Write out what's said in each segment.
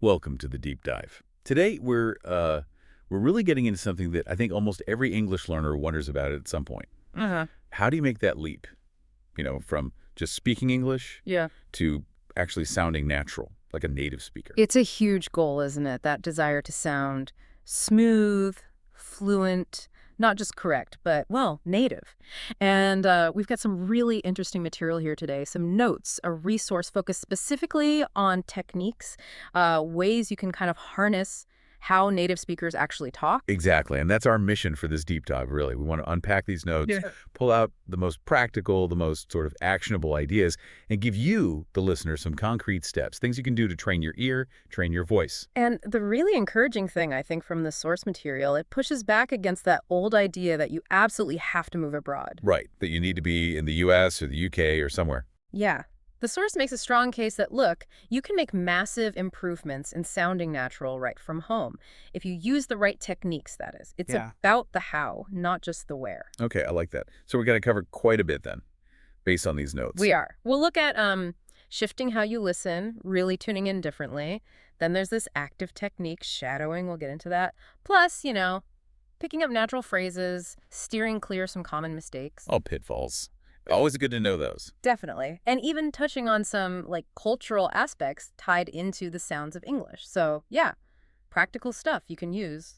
Welcome to the deep dive. Today we're really getting into something that I think almost every English learner wonders about at some point. How do you make that leap, from just speaking English Yeah. to actually sounding natural, like a native speaker? It's a huge goal, isn't it? That desire to sound smooth, fluent, not just correct, but, well, native. And we've got some really interesting material here today, some notes, a resource focused specifically on techniques, ways you can kind of harness how native speakers actually talk. Exactly, and that's our mission for this deep dive, really. We want to unpack these notes, pull out the most practical, the most sort of actionable ideas, and give you, the listener, some concrete steps, things you can do to train your ear, train your voice. And the really encouraging thing, I think, from the source material, it pushes back against that old idea that you absolutely have to move abroad. Right, that you need to be in the U.S. or the U.K. or somewhere. Yeah. The source makes a strong case that, look, you can make massive improvements in sounding natural right from home. If you use the right techniques, that is. It's about the how, not just the where. Okay, I like that. So we're going to cover quite a bit then, based on these notes. We are. We'll look at shifting how you listen, really tuning in differently. Then there's this active technique, shadowing. We'll get into that. Plus, picking up natural phrases, steering clear some common mistakes. All pitfalls. Always good to know those. Definitely. And even touching on some cultural aspects tied into the sounds of English. So yeah, practical stuff you can use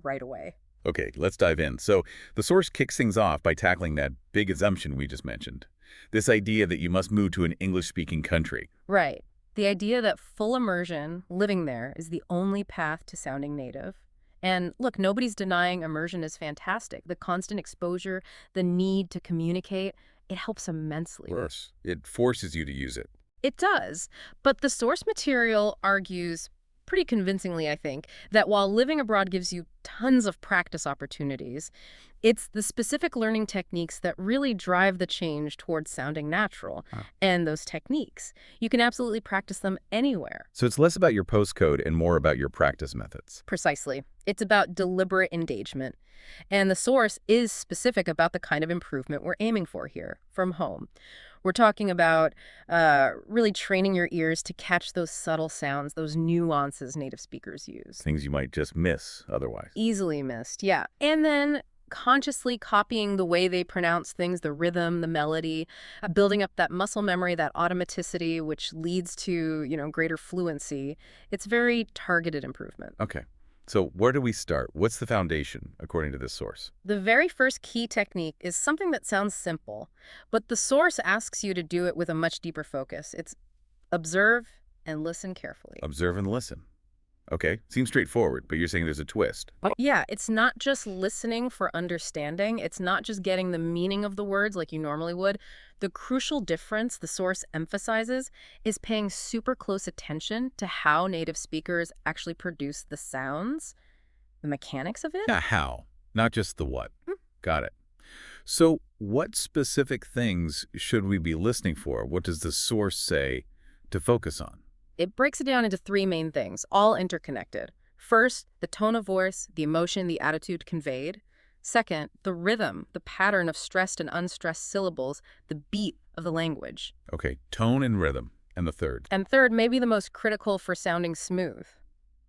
right away. Okay, let's dive in. So the source kicks things off by tackling that big assumption we just mentioned. This idea that you must move to an English-speaking country. Right. The idea that full immersion, living there, is the only path to sounding native. And look, nobody's denying immersion is fantastic. The constant exposure, the need to communicate, it helps immensely. Of course. It forces you to use it. It does. But the source material argues pretty convincingly, I think, that while living abroad gives you tons of practice opportunities, it's the specific learning techniques that really drive the change towards sounding natural. And those techniques, you can absolutely practice them anywhere. So it's less about your postcode and more about your practice methods. Precisely. It's about deliberate engagement. And the source is specific about the kind of improvement we're aiming for here from home. We're talking about really training your ears to catch those subtle sounds, those nuances native speakers use. Things you might just miss otherwise. Easily missed, yeah. And then consciously copying the way they pronounce things, the rhythm, the melody, building up that muscle memory, that automaticity, which leads to, greater fluency. It's very targeted improvement. Okay. So where do we start? What's the foundation, according to this source? The very first key technique is something that sounds simple, but the source asks you to do it with a much deeper focus. It's observe and listen carefully. Observe and listen. Okay, seems straightforward, but you're saying there's a twist. Yeah, it's not just listening for understanding. It's not just getting the meaning of the words like you normally would. The crucial difference the source emphasizes is paying super close attention to how native speakers actually produce the sounds, the mechanics of it. Yeah, how, not just the what. Got it. So what specific things should we be listening for? What does the source say to focus on? It breaks it down into three main things, all interconnected. First, the tone of voice, the emotion, the attitude conveyed. Second, the rhythm, the pattern of stressed and unstressed syllables, the beat of the language. Okay, tone and rhythm. And the third? And third, maybe the most critical for sounding smooth,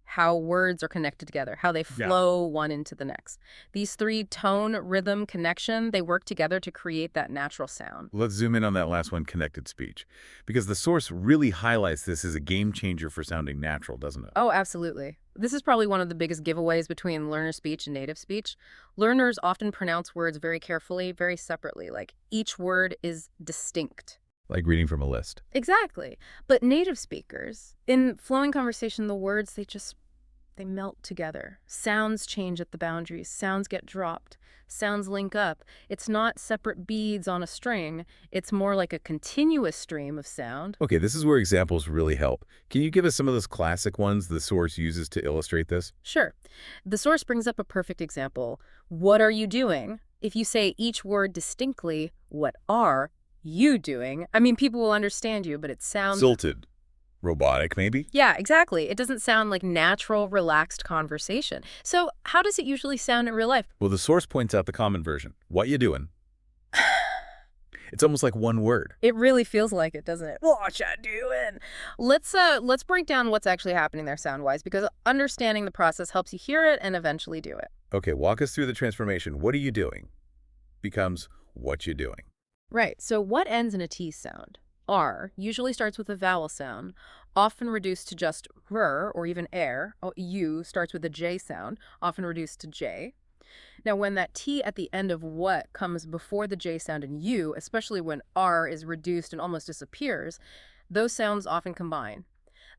how words are connected together, how they flow one into the next. These three, tone, rhythm, connection, they work together to create that natural sound. Let's zoom in on that last one, connected speech, because the source really highlights this as a game changer for sounding natural, doesn't it? Oh, absolutely. This is probably one of the biggest giveaways between learner speech and native speech. Learners often pronounce words very carefully, very separately, like each word is distinct. Like reading from a list. Exactly. But native speakers, in flowing conversation, the words, they melt together. Sounds change at the boundaries. Sounds get dropped. Sounds link up. It's not separate beads on a string. It's more like a continuous stream of sound. Okay, this is where examples really help. Can you give us some of those classic ones the source uses to illustrate this? Sure. The source brings up a perfect example. What are you doing? If you say each word distinctly, what are you doing? I mean, people will understand you, but it sounds... Stilted. Robotic, maybe? Yeah, exactly. It doesn't sound like natural, relaxed conversation. So how does it usually sound in real life? Well, the source points out the common version. What you doing? It's almost like one word. It really feels like it, doesn't it? What you doing? Let's break down what's actually happening there sound-wise, because understanding the process helps you hear it and eventually do it. Okay, walk us through the transformation. What are you doing? Becomes what you doing. Right, so what ends in a T sound? R usually starts with a vowel sound, often reduced to just r or even air. U starts with a J sound, often reduced to J. Now, when that T at the end of what comes before the J sound in U, especially when R is reduced and almost disappears, those sounds often combine.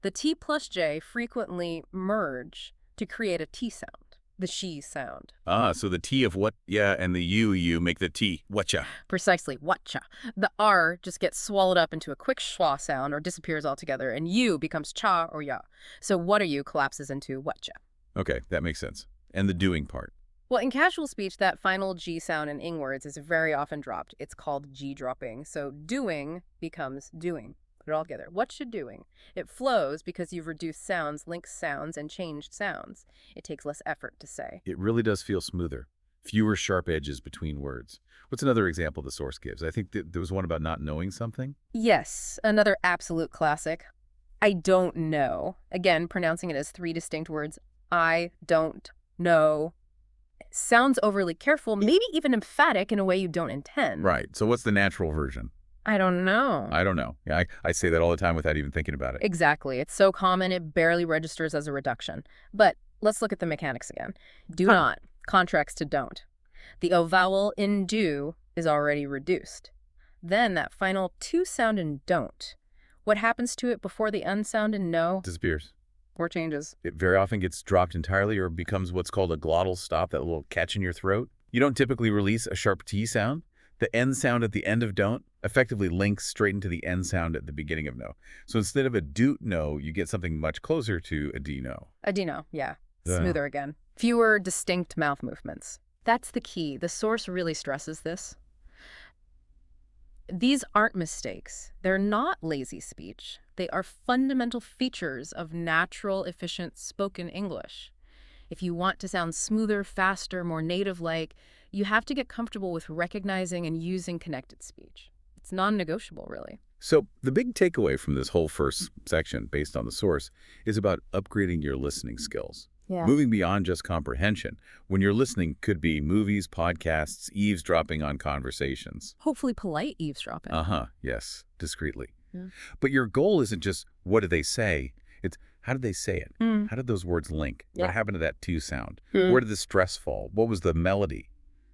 The T plus J frequently merge to create a T sound, the she sound. Ah, so the T of what, yeah, and the you make the T, whatcha. Precisely, whatcha. The R just gets swallowed up into a quick schwa sound or disappears altogether, and U becomes cha or ya. So what are you collapses into whatcha. Okay, that makes sense. And the doing part. Well, in casual speech, that final G sound in ing words is very often dropped. It's called G dropping. So doing becomes doing. Put it all together. What you doing? It flows because you've reduced sounds, linked sounds, and changed sounds. It takes less effort to say. It really does feel smoother. Fewer sharp edges between words. What's another example the source gives? I think there was one about not knowing something. Yes, another absolute classic. I don't know. Again, pronouncing it as three distinct words. I don't know. Sounds overly careful, maybe even emphatic in a way you don't intend. Right. So what's the natural version? I don't know. I don't know. Yeah, I say that all the time without even thinking about it. Exactly. It's so common it barely registers as a reduction. But let's look at the mechanics again. Do not contracts to don't. The O vowel in do is already reduced. Then that final to sound in don't. What happens to it before the un sound in no? Disappears. Or changes. It very often gets dropped entirely or becomes what's called a glottal stop, that little catch in your throat. You don't typically release a sharp T sound. The N sound at the end of don't effectively links straight into the N sound at the beginning of no. So instead of a do no, you get something much closer to a D no. A D no, yeah. Smoother again. Fewer distinct mouth movements. That's the key. The source really stresses this. These aren't mistakes. They're not lazy speech. They are fundamental features of natural, efficient spoken English. If you want to sound smoother, faster, more native-like, you have to get comfortable with recognizing and using connected speech. It's non-negotiable, really. So the big takeaway from this whole first section, based on the source, is about upgrading your listening skills. Yeah. Moving beyond just comprehension. When you're listening could be movies, podcasts, eavesdropping on conversations. Hopefully polite eavesdropping. Yes, discreetly. Yeah. But your goal isn't just what did they say, it's how did they say it? How did those words link? Yeah. What happened to that to sound? Where did the stress fall? What was the melody?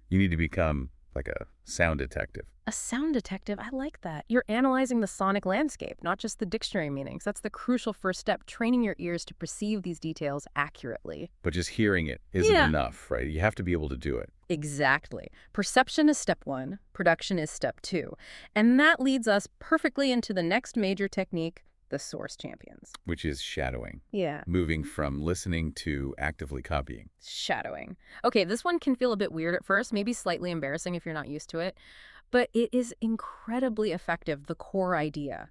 You need to become like a sound detective. A sound detective? I like that. You're analyzing the sonic landscape, not just the dictionary meanings. That's the crucial first step, training your ears to perceive these details accurately. But just hearing it isn't enough, right? You have to be able to do it. Exactly. Perception is step one, production is step two. And that leads us perfectly into the next major technique, the source champions. Which is shadowing. Yeah. Moving from listening to actively copying. Shadowing. Okay, this one can feel a bit weird at first, maybe slightly embarrassing if you're not used to it, but it is incredibly effective, the core idea.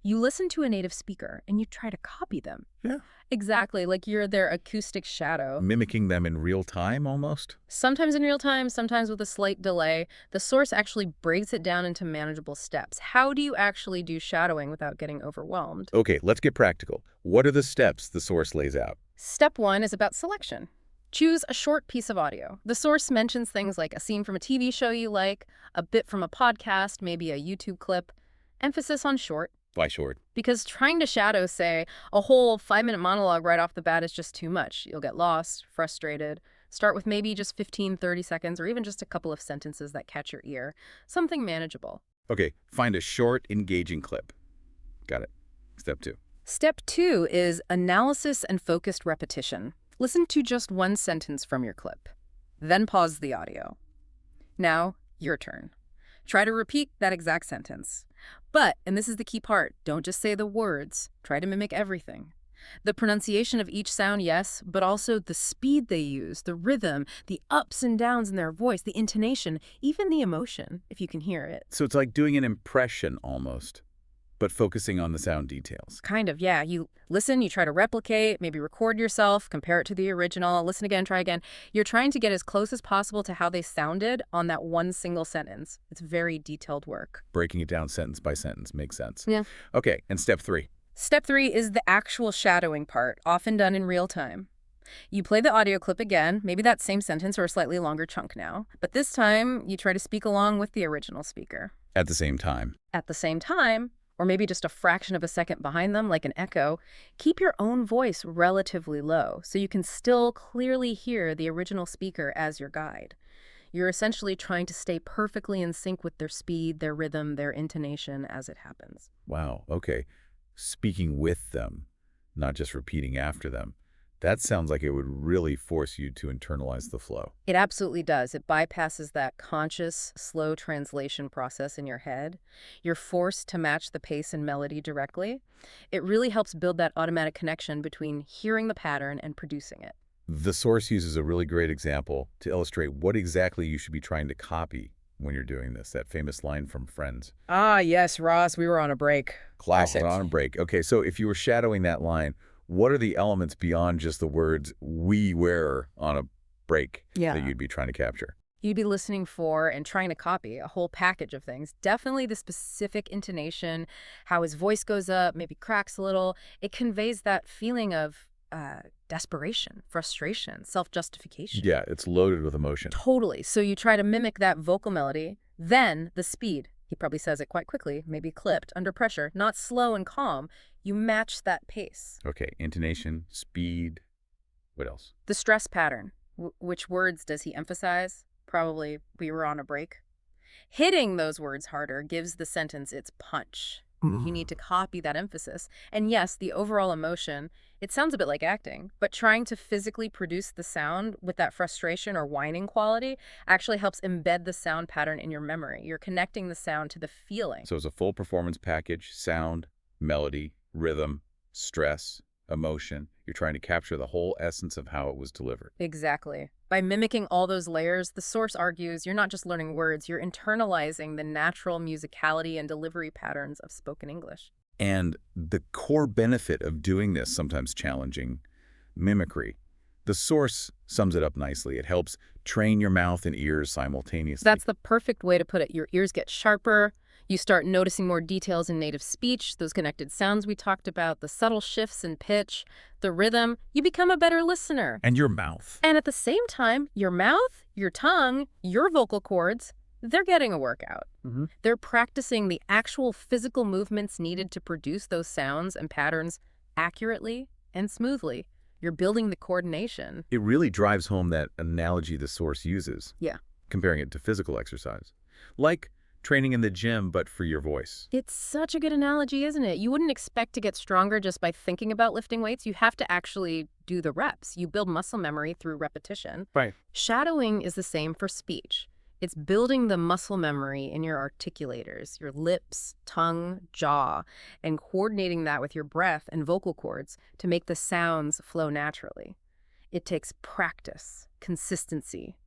You listen to a native speaker and you try to copy them. Yeah. Exactly, like you're their acoustic shadow. Mimicking them in real time, almost? Sometimes in real time, sometimes with a slight delay. The source actually breaks it down into manageable steps. How do you actually do shadowing without getting overwhelmed? Okay, let's get practical. What are the steps the source lays out? Step one is about selection. Choose a short piece of audio. The source mentions things like a scene from a TV show you like, a bit from a podcast, maybe a YouTube clip. Emphasis on short. Why short? Because trying to shadow, say, a whole 5-minute monologue right off the bat is just too much. You'll get lost, frustrated. Start with maybe just 15, 30 seconds, or even just a couple of sentences that catch your ear. Something manageable. Okay, find a short, engaging clip. Got it. Step two. Step two is analysis and focused repetition. Listen to just one sentence from your clip. Then pause the audio. Now, your turn. Try to repeat that exact sentence. But, and this is the key part, don't just say the words. Try to mimic everything. The pronunciation of each sound, yes, but also the speed they use, the rhythm, the ups and downs in their voice, the intonation, even the emotion, if you can hear it. So it's like doing an impression almost. but focusing on the sound details. Kind of, yeah. You listen, you try to replicate, maybe record yourself, compare it to the original, listen again, try again. You're trying to get as close as possible to how they sounded on that one single sentence. It's very detailed work. Breaking it down sentence by sentence makes sense. Yeah. Okay, and step 3. Step 3 is the actual shadowing part, often done in real time. You play the audio clip again, maybe that same sentence or a slightly longer chunk now, but this time you try to speak along with the original speaker. At the same time. At the same time, or maybe just a fraction of a second behind them, like an echo, keep your own voice relatively low so you can still clearly hear the original speaker as your guide. You're essentially trying to stay perfectly in sync with their speed, their rhythm, their intonation as it happens. Wow, okay. Speaking with them, not just repeating after them. That sounds like it would really force you to internalize the flow. It absolutely does. It bypasses that conscious, slow translation process in your head. You're forced to match the pace and melody directly. It really helps build that automatic connection between hearing the pattern and producing it. The source uses a really great example to illustrate what exactly you should be trying to copy when you're doing this, that famous line from Friends. Ah, yes, Ross, we were on a break. Classic. On a break. Okay, so if you were shadowing that line, what are the elements beyond just the words "we were on a break" that you'd be trying to capture? You'd be listening for and trying to copy a whole package of things. Definitely the specific intonation, how his voice goes up, maybe cracks a little. It conveys that feeling of desperation, frustration, self-justification. Yeah, it's loaded with emotion. Totally. So you try to mimic that vocal melody, then the speed. He probably says it quite quickly, maybe clipped, under pressure, not slow and calm. You match that pace. Okay, intonation, speed, what else? The stress pattern. Which words does he emphasize? Probably, we were on a break. Hitting those words harder gives the sentence its punch. You need to copy that emphasis. And yes, the overall emotion, it sounds a bit like acting, but trying to physically produce the sound with that frustration or whining quality actually helps embed the sound pattern in your memory. You're connecting the sound to the feeling. So it's a full performance package: sound, melody, rhythm, stress, emotion. You're trying to capture the whole essence of how it was delivered. Exactly. By mimicking all those layers, the source argues you're not just learning words, you're internalizing the natural musicality and delivery patterns of spoken English. And the core benefit of doing this, sometimes challenging, mimicry, the source sums it up nicely. It helps train your mouth and ears simultaneously. That's the perfect way to put it. Your ears get sharper. You start noticing more details in native speech, those connected sounds we talked about, the subtle shifts in pitch, the rhythm. You become a better listener. And your mouth. And at the same time, your mouth, your tongue, your vocal cords, they're getting a workout. They're practicing the actual physical movements needed to produce those sounds and patterns accurately and smoothly. You're building the coordination. It really drives home that analogy the source uses. Yeah. Comparing it to physical exercise. Like training in the gym, but for your voice. It's such a good analogy, isn't it? You wouldn't expect to get stronger just by thinking about lifting weights. You have to actually do the reps. You build muscle memory through repetition. Right. Shadowing is the same for speech. It's building the muscle memory in your articulators, your lips, tongue, jaw, and coordinating that with your breath and vocal cords to make the sounds flow naturally. It takes practice, consistency,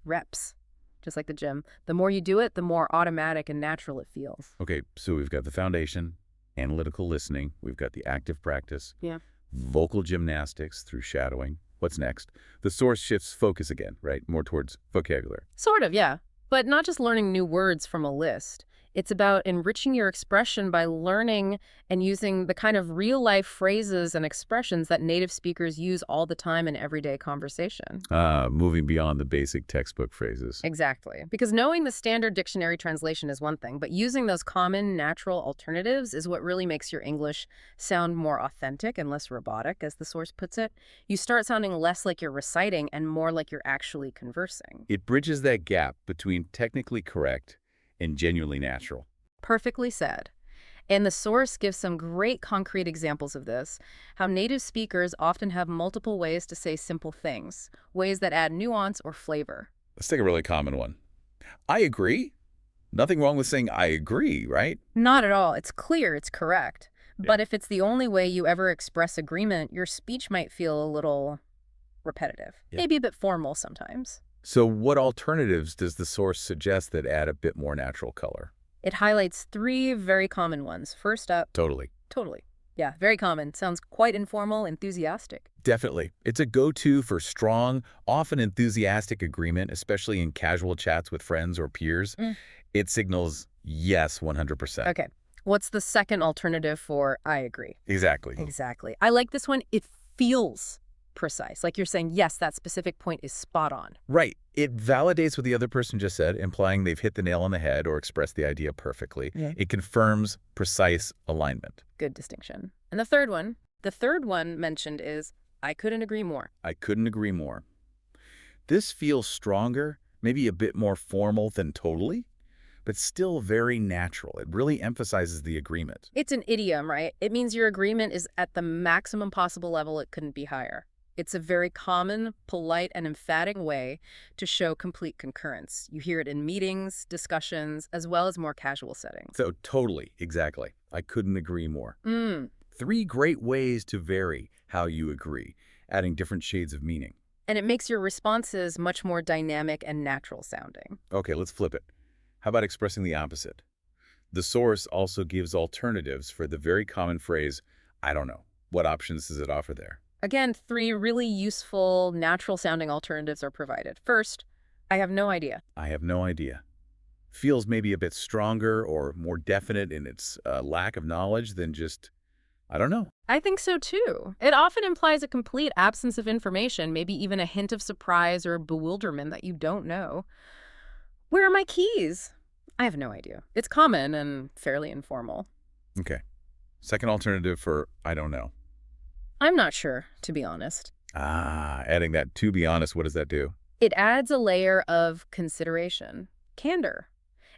reps. Just like the gym. The more you do it, the more automatic and natural it feels. Okay, so we've got the foundation, analytical listening. We've got the active practice. Yeah. Vocal gymnastics through shadowing. What's next? The source shifts focus again, right? More towards vocabulary. Sort of, yeah. But not just learning new words from a list. It's about enriching your expression by learning and using the kind of real-life phrases and expressions that native speakers use all the time in everyday conversation. Moving beyond the basic textbook phrases. Exactly. Because knowing the standard dictionary translation is one thing, but using those common, natural alternatives is what really makes your English sound more authentic and less robotic, as the source puts it. You start sounding less like you're reciting and more like you're actually conversing. It bridges that gap between technically correct and genuinely natural. Perfectly said. And the source gives some great concrete examples of this, how native speakers often have multiple ways to say simple things, ways that add nuance or flavor. Let's take a really common one. I agree. Nothing wrong with saying I agree, right? Not at all. It's clear, it's correct. But if it's the only way you ever express agreement, your speech might feel a little repetitive, maybe a bit formal sometimes. So what alternatives does the source suggest that add a bit more natural color? It highlights three very common ones. First up, Totally. totally. Yeah, very common. Sounds quite informal, enthusiastic. Definitely. It's a go-to for strong, often enthusiastic agreement, especially in casual chats with friends or peers. Mm. It signals yes 100%. Okay. What's the second alternative for I agree? Exactly. Exactly. I like this one. It feels precise. Like you're saying, yes, that specific point is spot on. Right. It validates what the other person just said, implying they've hit the nail on the head or expressed the idea perfectly. Yeah. It confirms precise alignment. Good distinction. And the third one mentioned is I couldn't agree more. I couldn't agree more. This feels stronger, maybe a bit more formal than totally, but still very natural. It really emphasizes the agreement. It's an idiom, right? It means your agreement is at the maximum possible level. It couldn't be higher. It's a very common, polite, and emphatic way to show complete concurrence. You hear it in meetings, discussions, as well as more casual settings. So totally, exactly. I couldn't agree more. Mm. 3 great ways to vary how you agree, adding different shades of meaning. And it makes your responses much more dynamic and natural sounding. Okay, let's flip it. How about expressing the opposite? The source also gives alternatives for the very common phrase, I don't know. What options does it offer there? Again, 3 really useful, natural-sounding alternatives are provided. First, I have no idea. I have no idea. Feels maybe a bit stronger or more definite in its lack of knowledge than just, I don't know. I think so, too. It often implies a complete absence of information, maybe even a hint of surprise or bewilderment that you don't know. Where are my keys? I have no idea. It's common and fairly informal. Okay. Second alternative for I don't know. I'm not sure, to be honest. Adding that to be honest, what does that do? It adds a layer of consideration, candor.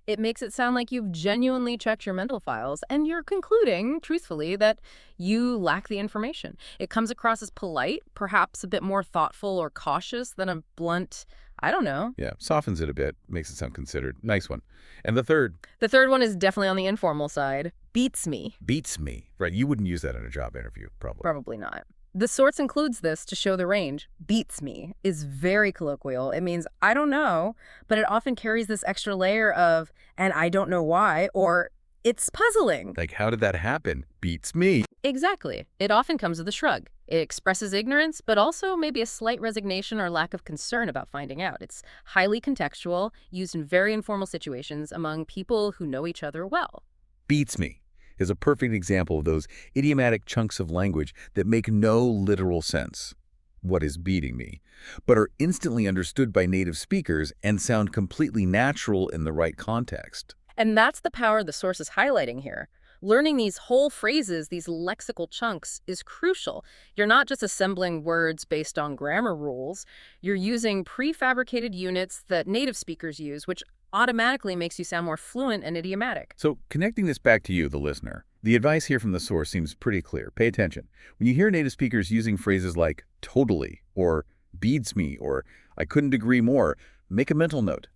It makes it sound like you've genuinely checked your mental files and you're concluding, truthfully, that you lack the information. It comes across as polite, perhaps a bit more thoughtful or cautious than a blunt, I don't know. Yeah, softens it a bit, makes it sound considered. Nice one. And the third? The third one is definitely on the informal side. Beats me. Beats me. Right, you wouldn't use that in a job interview, probably. Probably not. The source includes this to show the range. Beats me is very colloquial. It means I don't know, but it often carries this extra layer of, and I don't know why, or it's puzzling. Like, how did that happen? Beats me. Exactly. It often comes with a shrug. It expresses ignorance, but also maybe a slight resignation or lack of concern about finding out. It's highly contextual, used in very informal situations among people who know each other well. Beats me is a perfect example of those idiomatic chunks of language that make no literal sense. What is beating me? But are instantly understood by native speakers and sound completely natural in the right context. And that's the power the source is highlighting here. Learning these whole phrases, these lexical chunks, is crucial. You're not just assembling words based on grammar rules. You're using prefabricated units that native speakers use, which automatically makes you sound more fluent and idiomatic. So connecting this back to you, the listener, the advice here from the source seems pretty clear. Pay attention. When you hear native speakers using phrases like totally or beats me or I couldn't agree more, make a mental note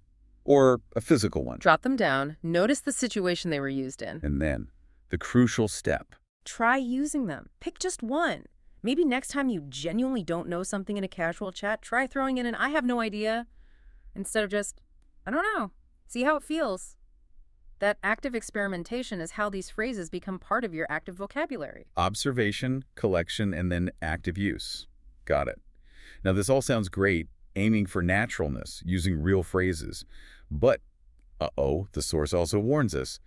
or a physical one. Drop them down. Notice the situation they were used in. And then the crucial step. Try using them. Pick just one. Maybe next time you genuinely don't know something in a casual chat, try throwing in an I have no idea instead of just, I don't know. See how it feels. That active experimentation is how these phrases become part of your active vocabulary. Observation, collection, and then active use. Got it. Now, this all sounds great, aiming for naturalness, using real phrases. But, the source also warns us,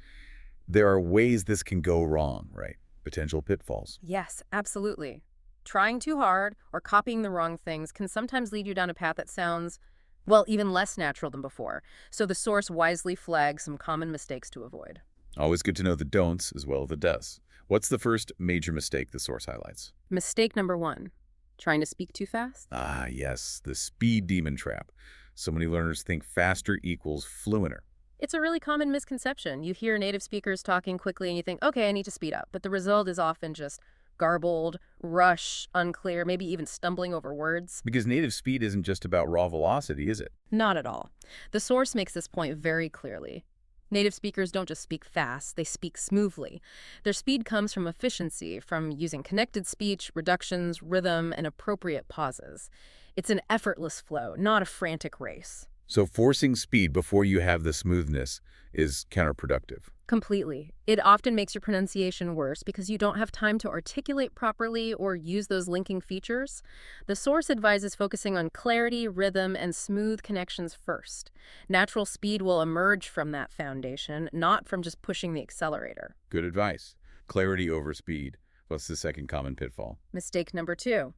there are ways this can go wrong, right? Potential pitfalls. Yes, absolutely. Trying too hard or copying the wrong things can sometimes lead you down a path that sounds, well, even less natural than before. So the source wisely flags some common mistakes to avoid. Always good to know the don'ts as well as the does. What's the first major mistake the source highlights? Mistake number 1, trying to speak too fast. Yes, the speed demon trap. So many learners think faster equals fluenter. It's a really common misconception. You hear native speakers talking quickly and you think, okay, I need to speed up. But the result is often just garbled, rush, unclear, maybe even stumbling over words. Because native speed isn't just about raw velocity, is it? Not at all. The source makes this point very clearly. Native speakers don't just speak fast, they speak smoothly. Their speed comes from efficiency, from using connected speech, reductions, rhythm, and appropriate pauses. It's an effortless flow, not a frantic race. So forcing speed before you have the smoothness is counterproductive. Completely. It often makes your pronunciation worse because you don't have time to articulate properly or use those linking features. The source advises focusing on clarity, rhythm, and smooth connections first. Natural speed will emerge from that foundation, not from just pushing the accelerator. Good advice. Clarity over speed. What's the second common pitfall? Mistake number 2,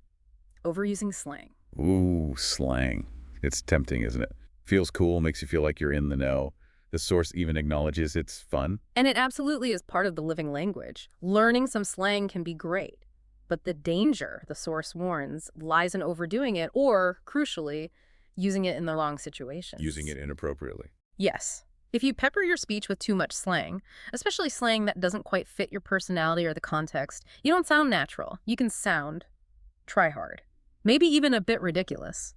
overusing slang. Ooh, slang. It's tempting, isn't it? Feels cool, makes you feel like you're in the know. The source even acknowledges it's fun. And it absolutely is part of the living language. Learning some slang can be great, but the danger, the source warns, lies in overdoing it or, crucially, using it in the wrong situations. Using it inappropriately. Yes. If you pepper your speech with too much slang, especially slang that doesn't quite fit your personality or the context, you don't sound natural. You can sound try hard, maybe even a bit ridiculous.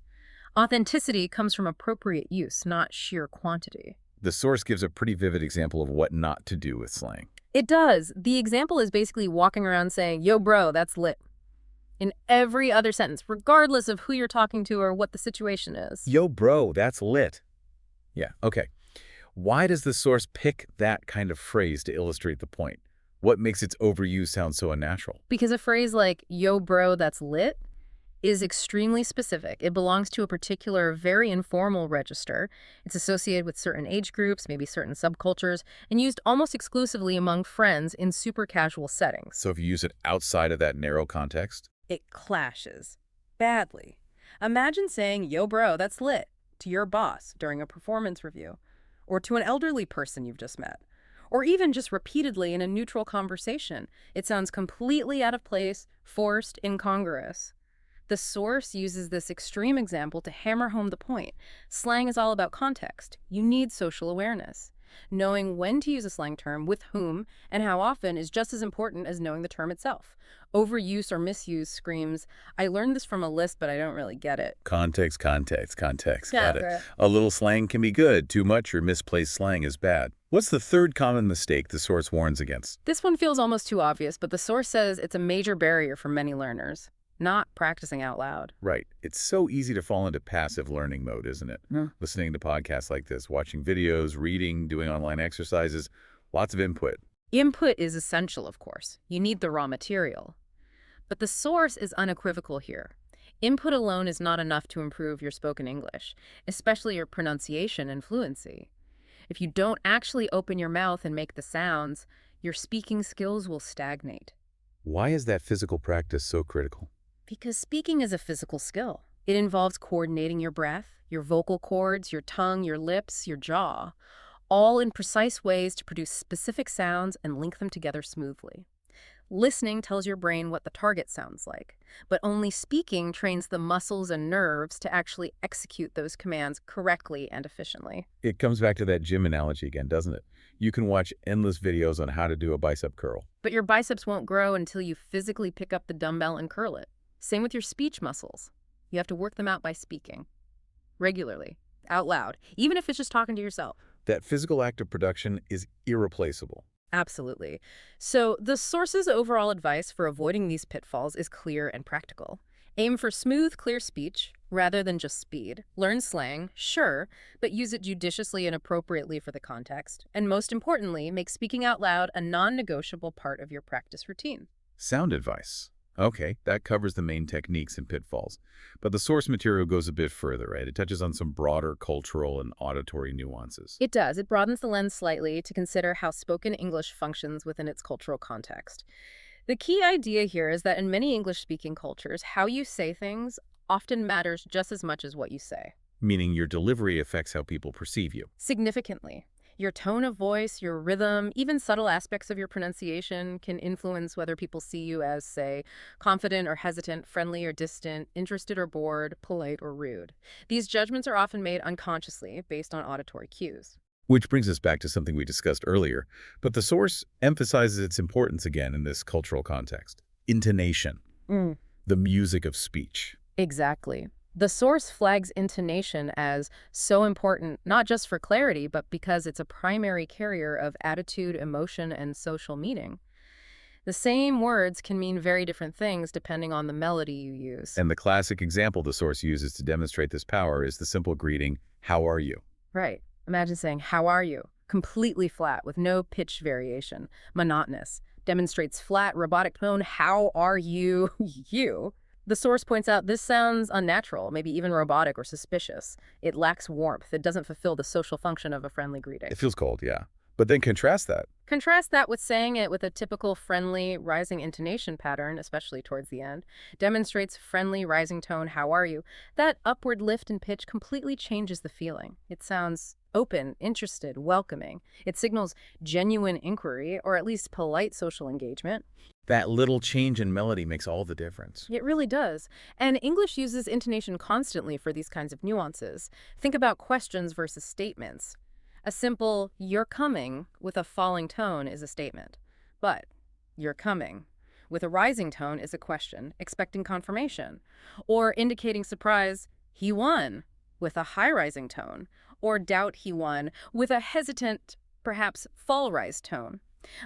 Authenticity comes from appropriate use, not sheer quantity. The source gives a pretty vivid example of what not to do with slang. It does. The example is basically walking around saying, "Yo, bro, that's lit," in every other sentence, regardless of who you're talking to or what the situation is. Yo, bro, that's lit. Yeah, okay. Why does the source pick that kind of phrase to illustrate the point? What makes its overuse sound so unnatural? Because a phrase like, "Yo, bro, that's lit," is extremely specific. It belongs to a particular, very informal register. It's associated with certain age groups, maybe certain subcultures, and used almost exclusively among friends in super casual settings. So if you use it outside of that narrow context? It clashes badly. Imagine saying, "Yo, bro, that's lit," to your boss during a performance review, or to an elderly person you've just met, or even just repeatedly in a neutral conversation. It sounds completely out of place, forced, incongruous. The source uses this extreme example to hammer home the point. Slang is all about context. You need social awareness. Knowing when to use a slang term, with whom, and how often is just as important as knowing the term itself. Overuse or misuse screams, "I learned this from a list, but I don't really get it." Context, context, context. Yeah, Got it. right. A little slang can be good. Too much or misplaced slang is bad. What's the third common mistake the source warns against? This one feels almost too obvious, but the source says it's a major barrier for many learners. Not practicing out loud. Right. It's so easy to fall into passive learning mode, isn't it? Yeah. Listening to podcasts like this, watching videos, reading, doing online exercises, lots of input. Input is essential, of course. You need the raw material. But the source is unequivocal here. Input alone is not enough to improve your spoken English, especially your pronunciation and fluency. If you don't actually open your mouth and make the sounds, your speaking skills will stagnate. Why is that physical practice so critical? Because speaking is a physical skill. It involves coordinating your breath, your vocal cords, your tongue, your lips, your jaw, all in precise ways to produce specific sounds and link them together smoothly. Listening tells your brain what the target sounds like, but only speaking trains the muscles and nerves to actually execute those commands correctly and efficiently. It comes back to that gym analogy again, doesn't it? You can watch endless videos on how to do a bicep curl. But your biceps won't grow until you physically pick up the dumbbell and curl it. Same with your speech muscles. You have to work them out by speaking. Regularly. Out loud. Even if it's just talking to yourself. That physical act of production is irreplaceable. Absolutely. So the source's overall advice for avoiding these pitfalls is clear and practical. Aim for smooth, clear speech rather than just speed. Learn slang, sure, but use it judiciously and appropriately for the context. And most importantly, make speaking out loud a non-negotiable part of your practice routine. Sound advice. Okay, that covers the main techniques and pitfalls. But the source material goes a bit further, right? It touches on some broader cultural and auditory nuances. It does. It broadens the lens slightly to consider how spoken English functions within its cultural context. The key idea here is that in many English-speaking cultures, how you say things often matters just as much as what you say. Meaning your delivery affects how people perceive you. Significantly. Your tone of voice, your rhythm, even subtle aspects of your pronunciation can influence whether people see you as, say, confident or hesitant, friendly or distant, interested or bored, polite or rude. These judgments are often made unconsciously based on auditory cues. Which brings us back to something we discussed earlier, but the source emphasizes its importance again in this cultural context. Intonation. The music of speech. Exactly. The source flags intonation as so important, not just for clarity, but because it's a primary carrier of attitude, emotion, and social meaning. The same words can mean very different things depending on the melody you use. And the classic example the source uses to demonstrate this power is the simple greeting, "How are you?" Right. Imagine saying, "How are you?" Completely flat with no pitch variation. Monotonous. Demonstrates flat, robotic tone. How are you? You. The source points out this sounds unnatural, maybe even robotic or suspicious. It lacks warmth. It doesn't fulfill the social function of a friendly greeting. It feels cold, yeah. But then contrast that. Contrast that with saying it with a typical friendly, rising intonation pattern, especially towards the end. Demonstrates friendly, rising tone, "How are you?" That upward lift in pitch completely changes the feeling. It sounds open, interested, welcoming. It signals genuine inquiry, or at least polite social engagement. That little change in melody makes all the difference. It really does. And English uses intonation constantly for these kinds of nuances. Think about questions versus statements. A simple "you're coming" with a falling tone is a statement. But "you're coming" with a rising tone is a question, expecting confirmation. Or indicating surprise, "he won" with a high rising tone. Or doubt he won with a hesitant, perhaps fall-rise tone.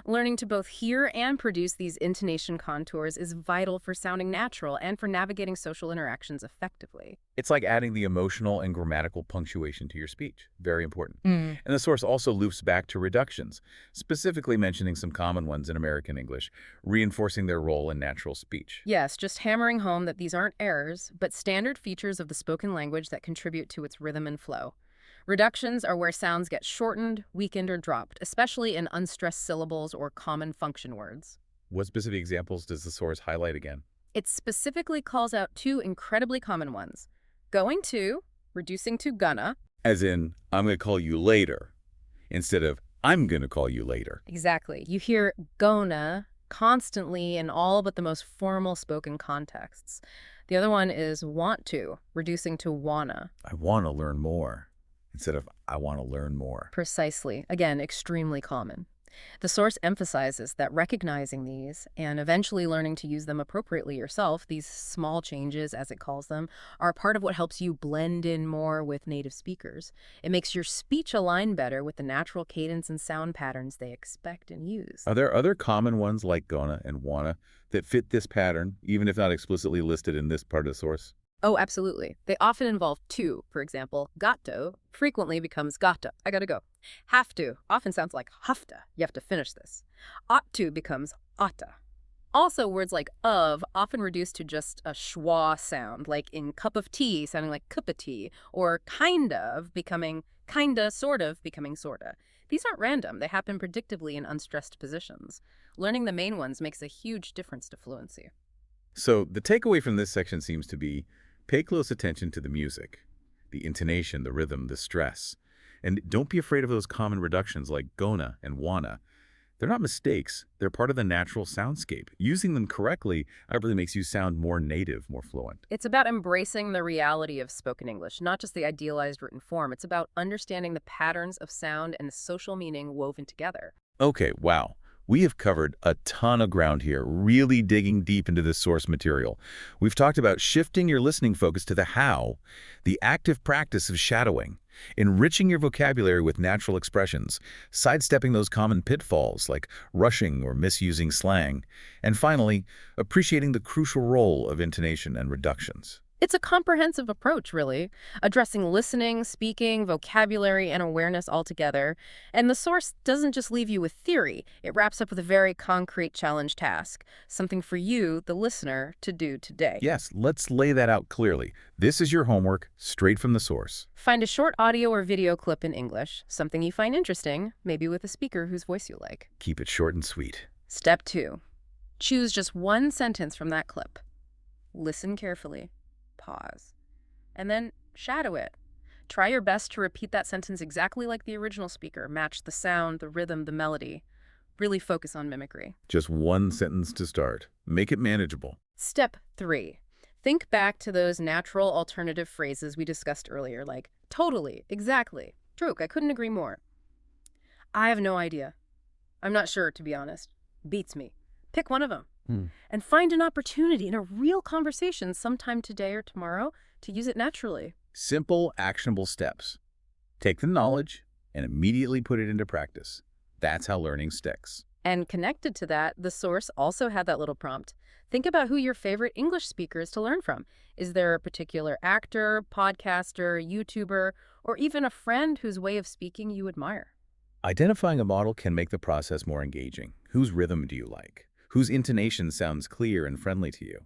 Learning to both hear and produce these intonation contours is vital for sounding natural and for navigating social interactions effectively. It's like adding the emotional and grammatical punctuation to your speech. Very important. Mm. And the source also loops back to reductions, specifically mentioning some common ones in American English, reinforcing their role in natural speech. Yes, just hammering home that these aren't errors, but standard features of the spoken language that contribute to its rhythm and flow. Reductions are where sounds get shortened, weakened, or dropped, especially in unstressed syllables or common function words. What specific examples does the source highlight again? It specifically calls out two incredibly common ones: going to, reducing to gonna. As in, I'm going to call you later, instead of I'm going to call you later. Exactly. You hear gonna constantly in all but the most formal spoken contexts. The other one is want to, reducing to wanna. I want to learn more, instead of I want to learn more. Precisely. Again, extremely common. The source emphasizes that recognizing these and eventually learning to use them appropriately yourself, these small changes, as it calls them, are part of what helps you blend in more with native speakers. It makes your speech align better with the natural cadence and sound patterns they expect and use. Are there other common ones like gonna and wanna that fit this pattern, even if not explicitly listed in this part of the source? Oh, absolutely. They often involve to. For example, gatto frequently becomes gotta. I gotta go. Have to often sounds like hafta. You have to finish this. Ought to becomes oughta. Also, words like of often reduced to just a schwa sound, like in cup of tea sounding like cup of tea, or kind of becoming kinda, sort of becoming sorta. These aren't random. They happen predictably in unstressed positions. Learning the main ones makes a huge difference to fluency. So the takeaway from this section seems to be pay close attention to the music, the intonation, the rhythm, the stress. And don't be afraid of those common reductions like gonna and wanna. They're not mistakes. They're part of the natural soundscape. Using them correctly really makes you sound more native, more fluent. It's about embracing the reality of spoken English, not just the idealized written form. It's about understanding the patterns of sound and the social meaning woven together. Okay, wow. We have covered a ton of ground here, really digging deep into this source material. We've talked about shifting your listening focus to the how, the active practice of shadowing, enriching your vocabulary with natural expressions, sidestepping those common pitfalls like rushing or misusing slang, and finally, appreciating the crucial role of intonation and reductions. It's a comprehensive approach, really, addressing listening, speaking, vocabulary, and awareness all together. And the source doesn't just leave you with theory. It wraps up with a very concrete challenge task, something for you, the listener, to do today. Yes, let's lay that out clearly. This is your homework, straight from the source. Find a short audio or video clip in English, something you find interesting, maybe with a speaker whose voice you like. Keep it short and sweet. Step 2. Choose just one sentence from that clip. Listen carefully. Pause. And then shadow it. Try your best to repeat that sentence exactly like the original speaker. Match the sound, the rhythm, the melody. Really focus on mimicry. Just one sentence to start. Make it manageable. Step 3. Think back to those natural alternative phrases we discussed earlier, like totally, exactly, true, I couldn't agree more. I have no idea. I'm not sure, to be honest. Beats me. Pick one of them. And find an opportunity in a real conversation sometime today or tomorrow to use it naturally. Simple, actionable steps. Take the knowledge and immediately put it into practice. That's how learning sticks. And connected to that, the source also had that little prompt. Think about who your favorite English speaker is to learn from. Is there a particular actor, podcaster, YouTuber, or even a friend whose way of speaking you admire? Identifying a model can make the process more engaging. Whose rhythm do you like? Whose intonation sounds clear and friendly to you?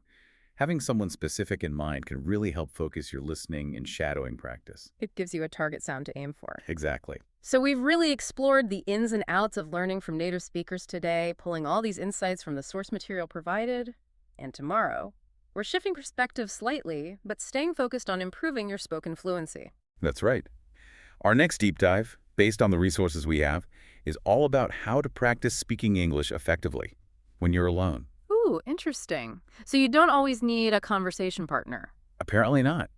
Having someone specific in mind can really help focus your listening and shadowing practice. It gives you a target sound to aim for. Exactly. So we've really explored the ins and outs of learning from native speakers today, pulling all these insights from the source material provided. And tomorrow, we're shifting perspective slightly, but staying focused on improving your spoken fluency. That's right. Our next deep dive, based on the resources we have, is all about how to practice speaking English effectively when you're alone. Ooh, interesting. So you don't always need a conversation partner. Apparently not.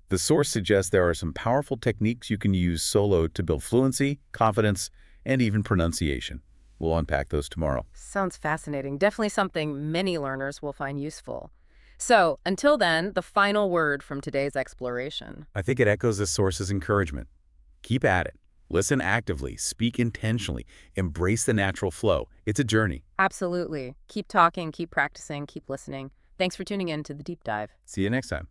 The source suggests there are some powerful techniques you can use solo to build fluency, confidence, and even pronunciation. We'll unpack those tomorrow. Sounds fascinating. Definitely something many learners will find useful. So, until then, the final word from today's exploration. I think it echoes the source's encouragement. Keep at it. Listen actively, speak intentionally, embrace the natural flow. It's a journey. Absolutely. Keep talking, keep practicing, keep listening. Thanks for tuning in to The Deep Dive. See you next time.